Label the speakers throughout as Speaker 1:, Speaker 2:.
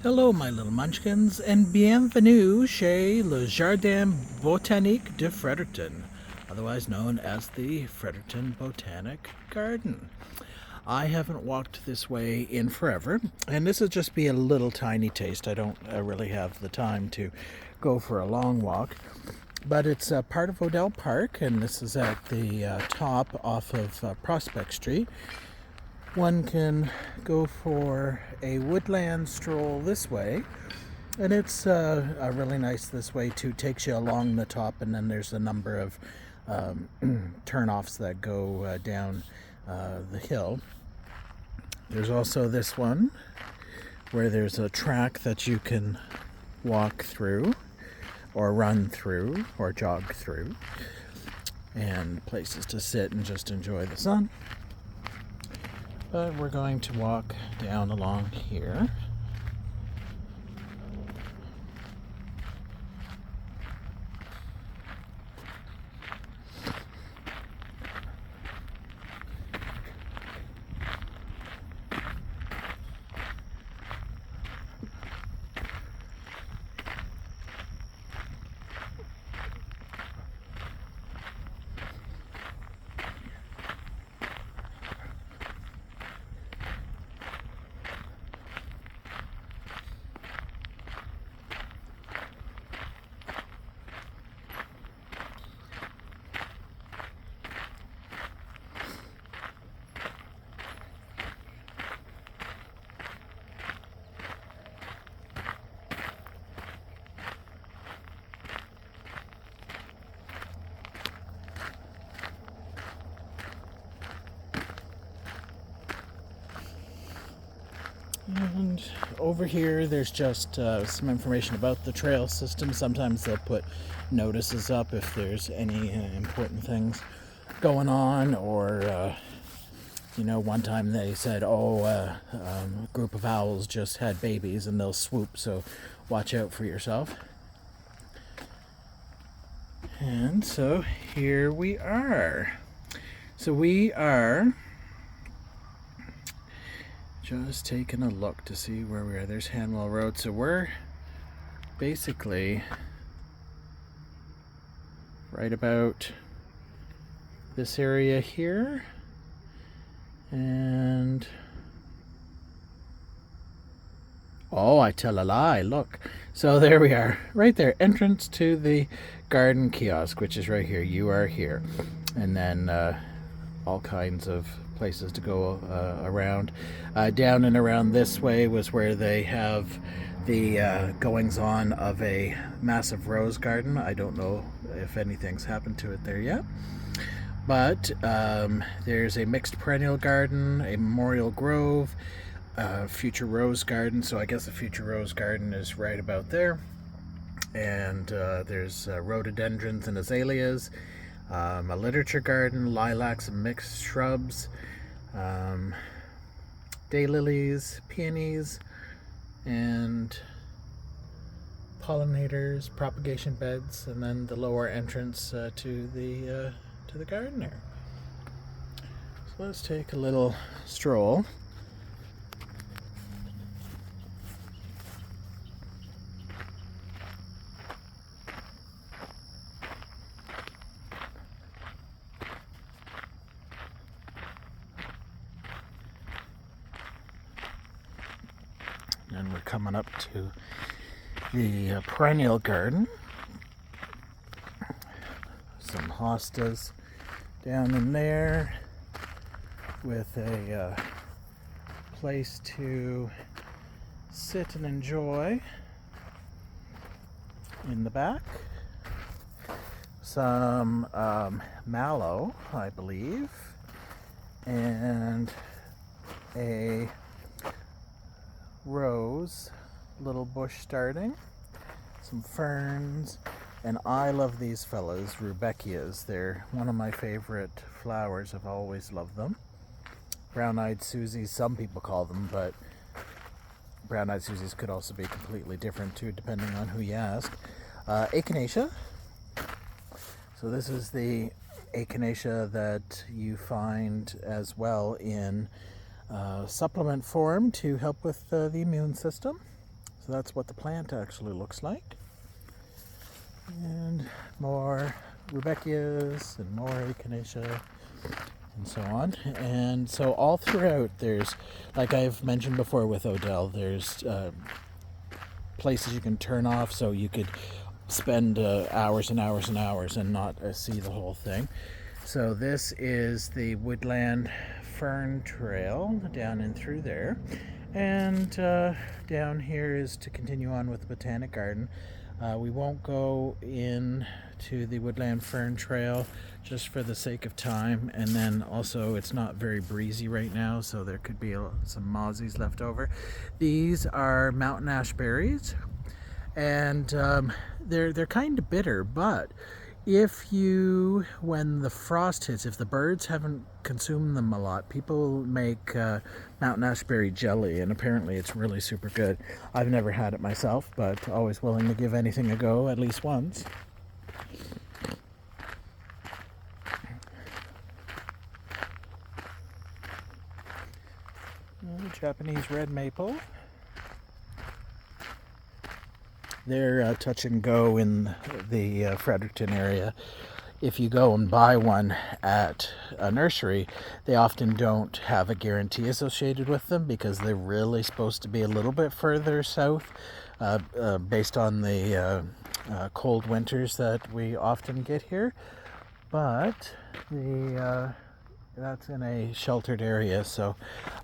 Speaker 1: Hello, my little munchkins, and bienvenue chez le Jardin Botanique de Fredericton, otherwise known as the Fredericton Botanic Garden. I haven't walked this way in forever, and this will just be a little tiny taste. I don't really have the time to go for a long walk, but it's part of Odell Park, and this is at the top off of Prospect Street. One can go for a woodland stroll this way, and it's really nice this way too. Takes you along the top, and then there's a number of turnoffs that go down the hill. There's also this one where there's a track that you can walk through or run through or jog through, and places to sit and just enjoy the sun. But we're going to walk down along here. And over here, there's just some information about the trail system. Sometimes they'll put notices up if there's any important things going on, or one time they said, a group of owls just had babies and they'll swoop, so watch out for yourself. And so here we are. So we are just taking a look to see where we are. There's Hanwell Road. So we're basically right about this area here. And I tell a lie, look. So there we are, right there, entrance to the garden kiosk, which is right here. You are here. And then all kinds of places to go around. Down and around this way was where they have the goings on of a massive rose garden. I don't know if anything's happened to it there yet. But there's a mixed perennial garden, a memorial grove, future rose garden. So I guess the future rose garden is right about there. And there's rhododendrons and azaleas, a literature garden, lilacs and mixed shrubs, daylilies, peonies, and pollinators, propagation beds, and then the lower entrance to the garden there. So let's take a little stroll. And we're coming up to the perennial garden. Some hostas down in there with a place to sit and enjoy in the back. Some mallow, I believe, and a rose little bush starting, some ferns, and I love these fellas, rudbeckias. They're one of my favorite flowers. I've always loved them. Brown-eyed Susies, some people call them, but brown-eyed Susies could also be completely different too, depending on who you ask. Echinacea. So this is the echinacea that you find as well in supplement form to help with the immune system. So that's what the plant actually looks like. And more rudbeckias and more echinacea and so on. And so all throughout there's, like I've mentioned before with Odell, there's places you can turn off so you could spend hours and hours and hours and not see the whole thing. So this is the Woodland Fern Trail down and through there. And down here is to continue on with the Botanic Garden. We won't go in to the Woodland Fern Trail just for the sake of time, and then also it's not very breezy right now, so there could be some mozzies left over. These are mountain ash berries, and they're kind of bitter, but if you, when the frost hits, if the birds haven't consumed them a lot, people make mountain ashberry jelly, and apparently it's really super good. I've never had it myself, but always willing to give anything a go at least once. Japanese red maple. They're touch and go in the Fredericton area. If you go and buy one at a nursery, they often don't have a guarantee associated with them because they're really supposed to be a little bit further south based on the cold winters that we often get here. But that's in a sheltered area, so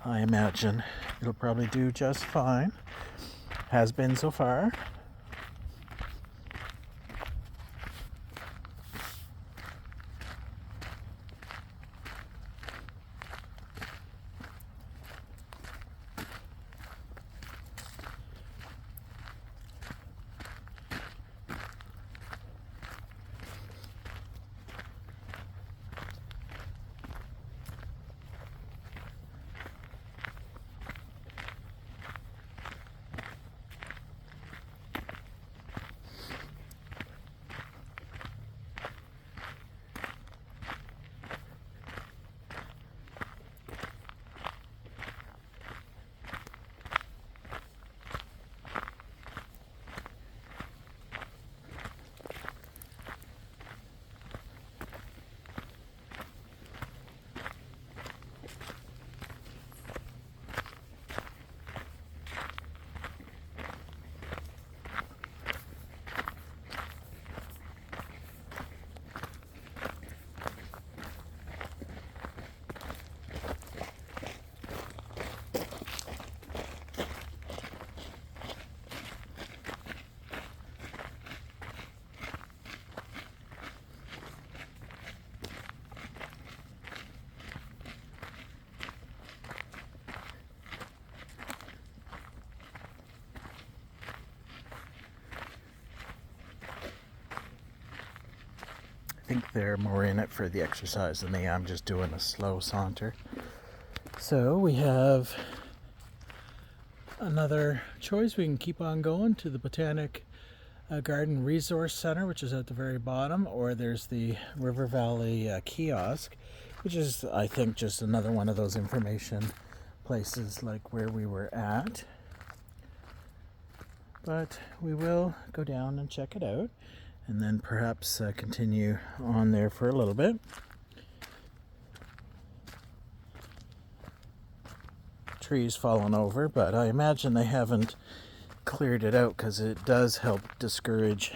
Speaker 1: I imagine it'll probably do just fine. Has been so far. I think they're more in it for the exercise than me. I'm just doing a slow saunter. So we have another choice. We can keep on going to the Botanic Garden Resource Center, which is at the very bottom, or there's the River Valley kiosk, which is, I think, just another one of those information places like where we were at. But we will go down and check it out, and then perhaps continue on there for a little bit. Trees fallen over, but I imagine they haven't cleared it out because it does help discourage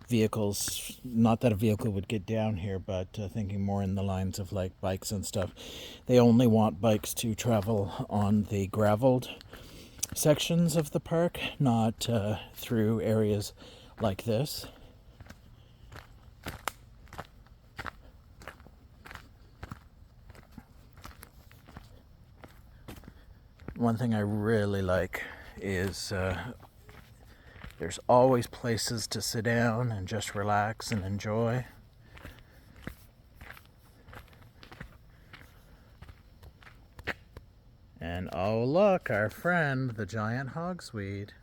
Speaker 1: vehicles. Not that a vehicle would get down here, but thinking more in the lines of like bikes and stuff. They only want bikes to travel on the graveled sections of the park, not through areas like this. One thing I really like is there's always places to sit down and just relax and enjoy. And oh look, our friend, the giant hogsweed.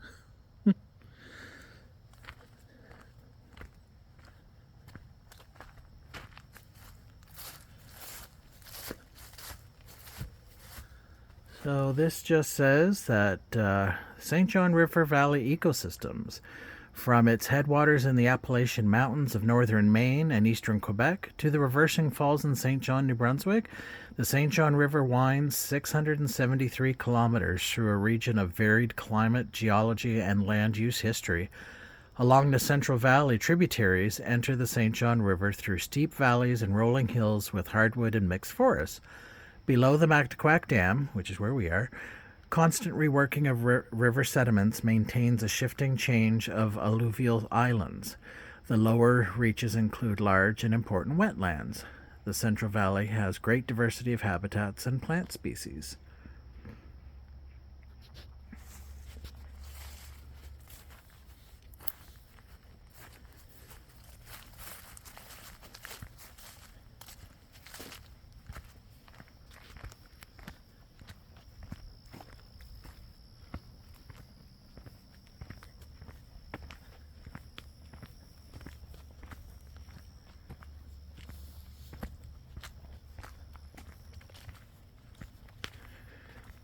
Speaker 1: So this just says that St. John River Valley ecosystems, from its headwaters in the Appalachian Mountains of northern Maine and eastern Quebec to the reversing falls in St. John, New Brunswick, the St. John River winds 673 kilometers through a region of varied climate, geology, and land use history. Along the Central Valley, tributaries enter the St. John River through steep valleys and rolling hills with hardwood and mixed forests. Below the Mactaquac Dam, which is where we are, constant reworking of river sediments maintains a shifting change of alluvial islands. The lower reaches include large and important wetlands. The Central Valley has great diversity of habitats and plant species.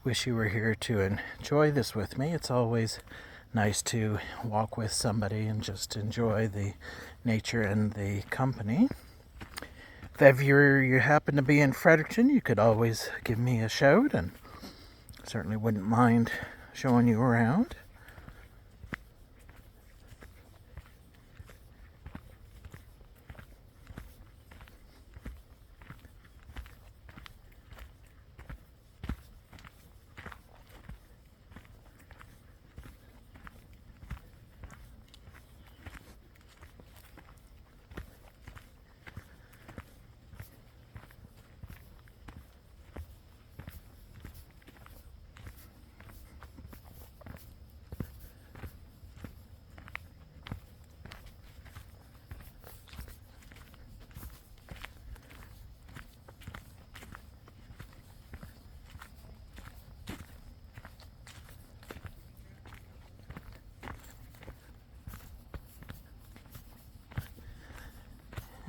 Speaker 1: Wish you were here to enjoy this with me. It's always nice to walk with somebody and just enjoy the nature and the company. If ever you happen to be in Fredericton, you could always give me a shout, and certainly wouldn't mind showing you around.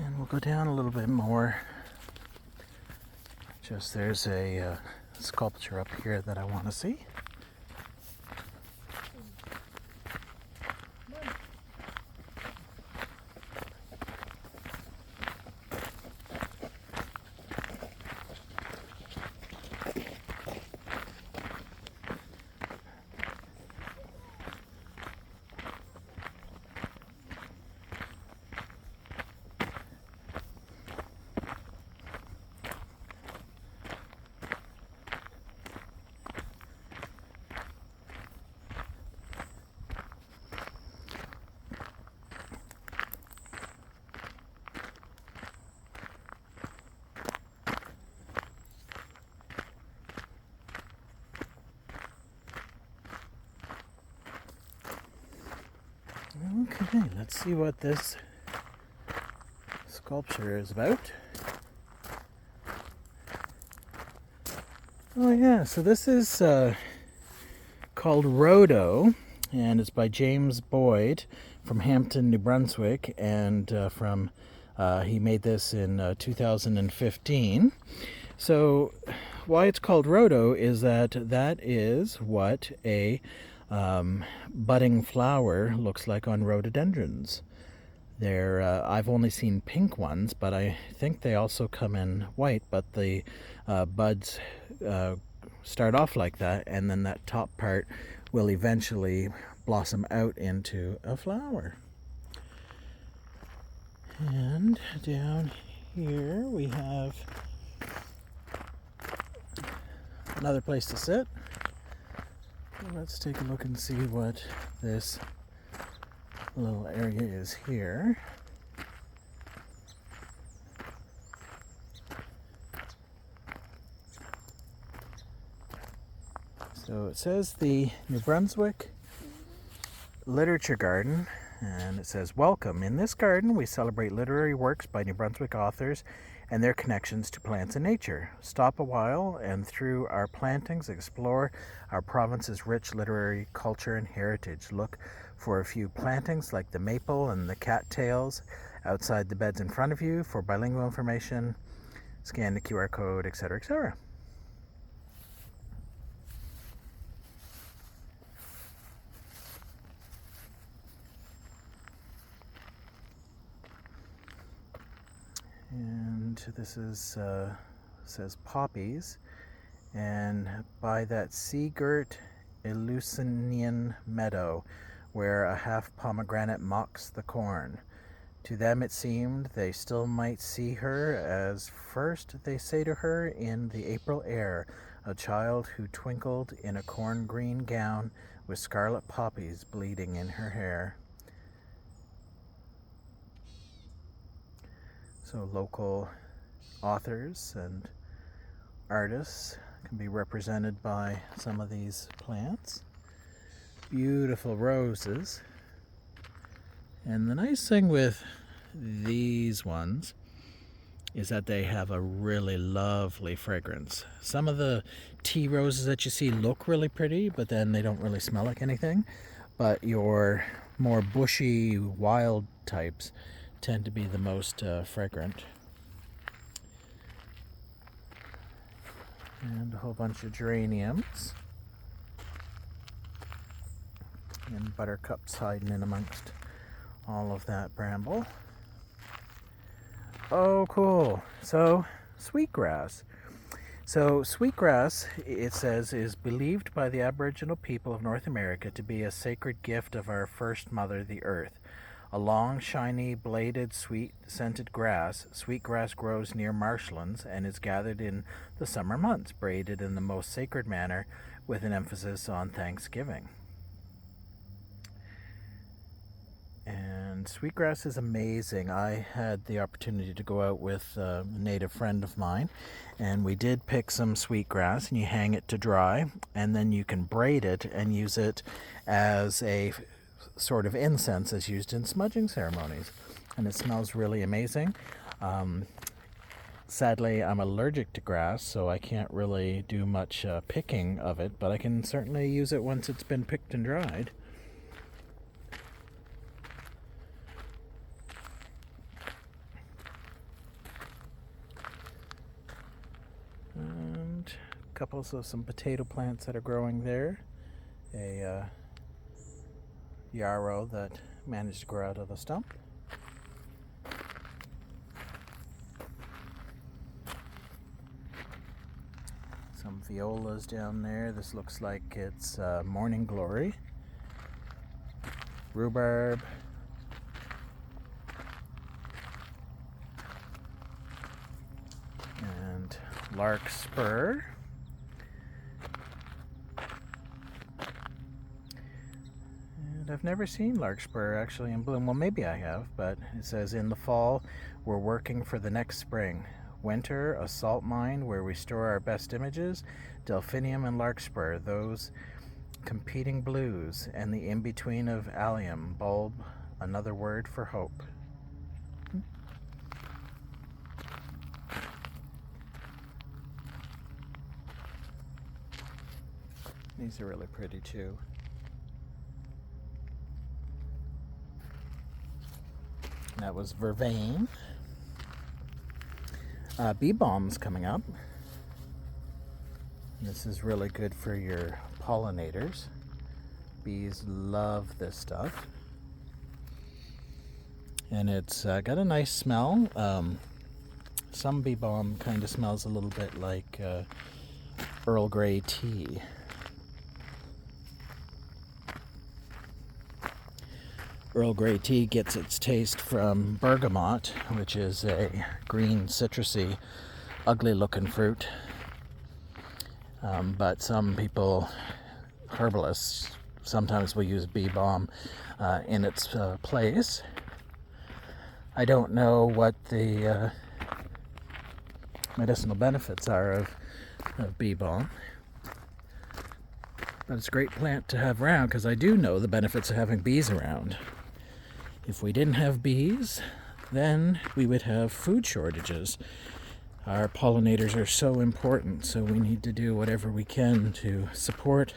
Speaker 1: And we'll go down a little bit more. Just there's a sculpture up here that I want to see. Okay, let's see what this sculpture is about. Oh yeah, so this is called Rhodo, and it's by James Boyd from Hampton, New Brunswick, and he made this in 2015. So why it's called Rhodo is that is what a budding flower looks like on rhododendrons. I've only seen pink ones, but I think they also come in white, but the buds start off like that, and then that top part will eventually blossom out into a flower. And down here we have another place to sit. Let's take a look and see what this little area is here. So it says the New Brunswick Literature Garden, and it says, "Welcome. In this garden, we celebrate literary works by New Brunswick authors and their connections to plants and nature. Stop a while and through our plantings explore our province's rich literary culture and heritage. Look for a few plantings like the maple and the cattails outside the beds in front of you. For bilingual information, scan the QR code, etc., etc." this is says poppies, and by that sea-girt Eleusinian meadow, where a half pomegranate mocks the corn. To them it seemed they still might see her, as first they say to her in the April air, a child who twinkled in a corn-green gown with scarlet poppies bleeding in her hair. So local authors and artists can be represented by some of these plants. Beautiful roses. And the nice thing with these ones is that they have a really lovely fragrance. Some of the tea roses that you see look really pretty, but then they don't really smell like anything. But your more bushy, wild types tend to be the most fragrant. And a whole bunch of geraniums. And buttercups hiding in amongst all of that bramble. Oh, cool. So, sweetgrass. So, sweetgrass, it says, is believed by the Aboriginal people of North America to be a sacred gift of our first mother, the earth. A long, shiny, bladed, sweet-scented grass, sweetgrass grows near marshlands and is gathered in the summer months, braided in the most sacred manner with an emphasis on Thanksgiving. And sweetgrass is amazing. I had the opportunity to go out with a native friend of mine, and we did pick some sweetgrass, and you hang it to dry, and then you can braid it and use it as a sort of incense as used in smudging ceremonies. And it smells really amazing. Sadly, I'm allergic to grass, so I can't really do much picking of it, but I can certainly use it once it's been picked and dried. And couples of some potato plants that are growing there. A yarrow that managed to grow out of the stump. Some violas down there. This looks like it's morning glory. Rhubarb. And larkspur. I've never seen larkspur actually in bloom. Well, maybe I have, but it says in the fall we're working for the next spring. Winter, a salt mine where we store our best images. Delphinium and larkspur, those competing blues, and the in-between of allium, bulb, another word for hope. These are really pretty too. That was vervain. Bee balm's coming up. This is really good for your pollinators. Bees love this stuff. And it's got a nice smell. Some bee balm kind of smells a little bit like Earl Grey tea. Earl Grey tea gets its taste from bergamot, which is a green, citrusy, ugly-looking fruit. But some people, herbalists, sometimes will use bee balm in its place. I don't know what the medicinal benefits are of bee balm. But it's a great plant to have around because I do know the benefits of having bees around. If we didn't have bees, then we would have food shortages. Our pollinators are so important, so we need to do whatever we can to support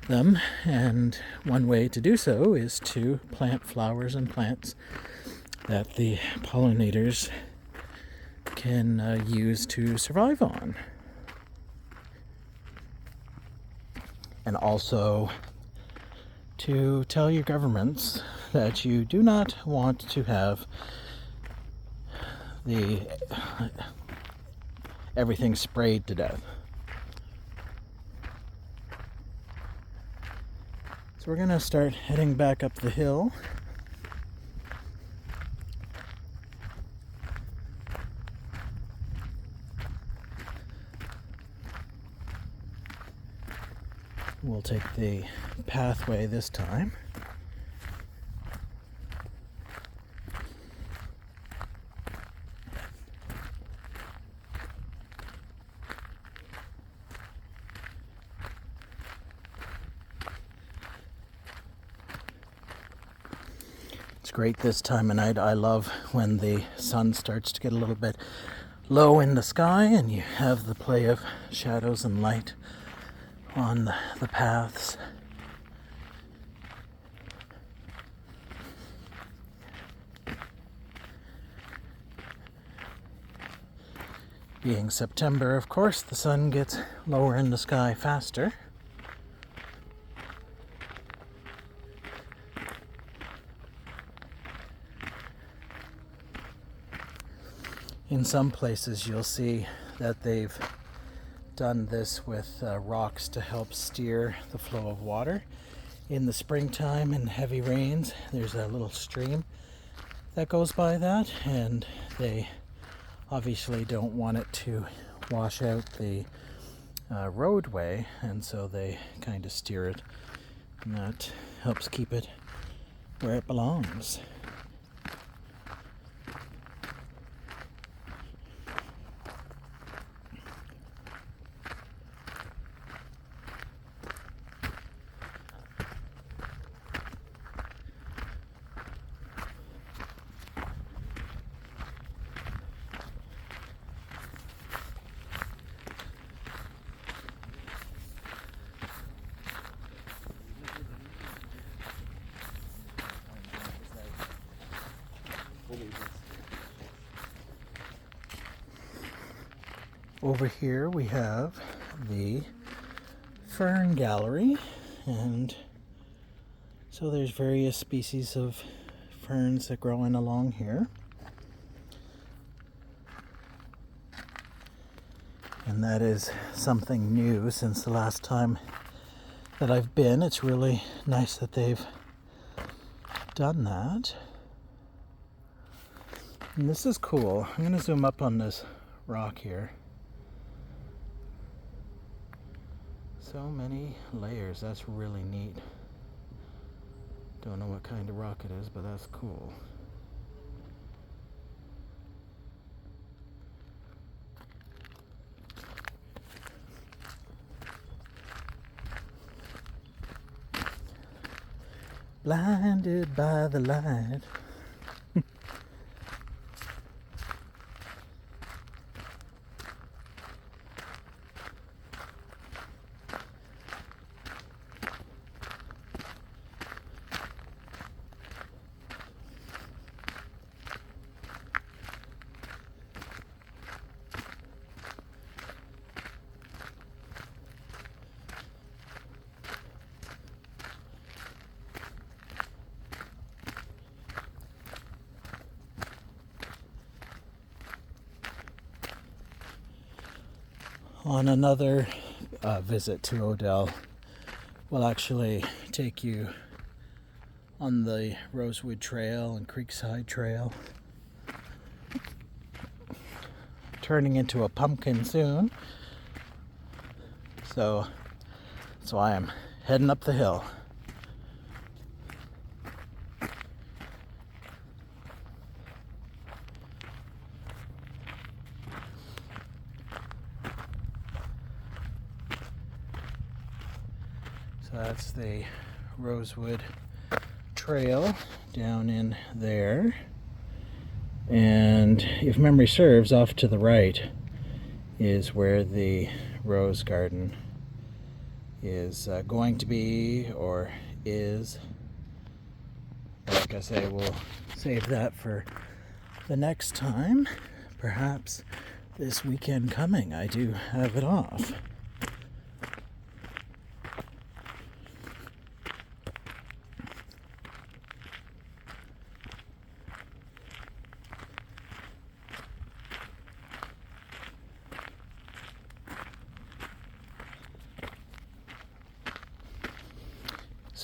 Speaker 1: them. And one way to do so is to plant flowers and plants that the pollinators can use to survive on. And also to tell your governments that you do not want to have the everything sprayed to death. So we're gonna start heading back up the hill. We'll take the pathway this time. It's great this time of night. I love when the sun starts to get a little bit low in the sky and you have the play of shadows and light on the paths. Being September, of course, the sun gets lower in the sky faster. In some places you'll see that they've done this with rocks to help steer the flow of water. In the springtime and heavy rains, there's a little stream that goes by that, and they obviously don't want it to wash out the roadway, and so they kind of steer it, and that helps keep it where it belongs. Over here we have the fern gallery, and so there's various species of ferns that grow in along here. And that is something new since the last time that I've been. It's really nice that they've done that. And this is cool. I'm going to zoom up on this rock here. So many layers. That's really neat. Don't know what kind of rock it is, but that's cool. Blinded by the light. On another visit to Odell, we'll actually take you on the Rosewood Trail and Creekside Trail, turning into a pumpkin soon. So that's why I'm heading up the hill. That's the Rosewood Trail down in there. And if memory serves, off to the right is where the rose garden is going to be, or is. Like I say, we'll save that for the next time. Perhaps this weekend coming. I do have it off.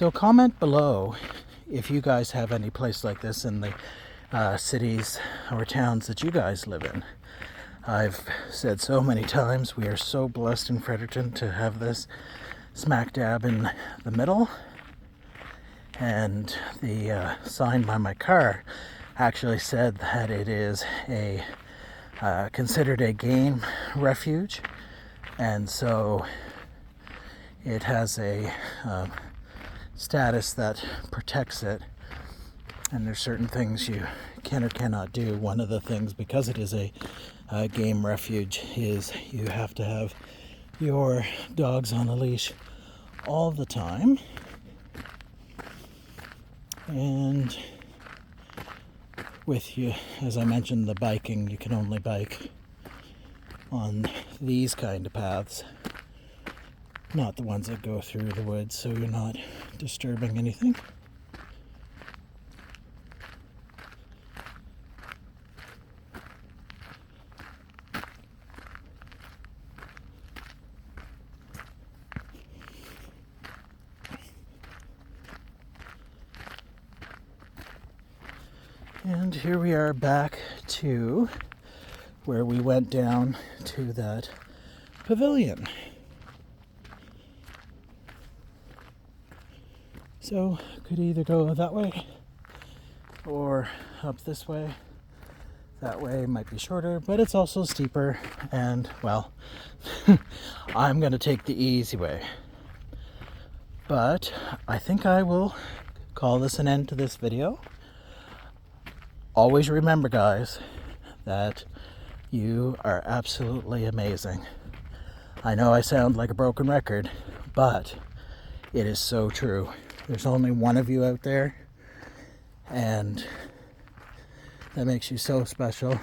Speaker 1: So comment below if you guys have any place like this in the cities or towns that you guys live in. I've said so many times we are so blessed in Fredericton to have this smack dab in the middle. And the sign by my car actually said that it is a considered a game refuge, and so it has a status that protects it, and there's certain things you can or cannot do. One of the things, because it is a game refuge, is you have to have your dogs on a leash all the time, and with you, as I mentioned, the biking, you can only bike on these kind of paths, not the ones that go through the woods, so you're not disturbing anything. And here we are back to where we went down to that pavilion. So could either go that way or up this way. That way might be shorter, but it's also steeper, and well, I'm going to take the easy way. But I think I will call this an end to this video. Always remember, guys, that you are absolutely amazing. I know I sound like a broken record, but it is so true. There's only one of you out there, and that makes you so special.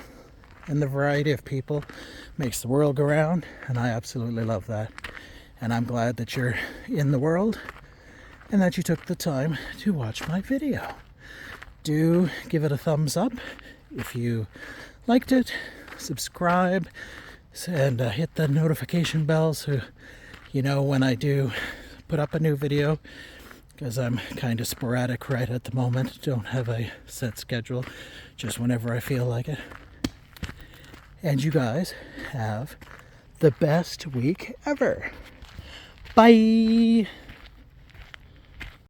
Speaker 1: And the variety of people makes the world go round, and I absolutely love that. And I'm glad that you're in the world and that you took the time to watch my video. Do give it a thumbs up if you liked it, subscribe, and hit the notification bell so you know when I do put up a new video, because I'm kind of sporadic right at the moment. Don't have a set schedule, just whenever I feel like it. And you guys have the best week ever. Bye!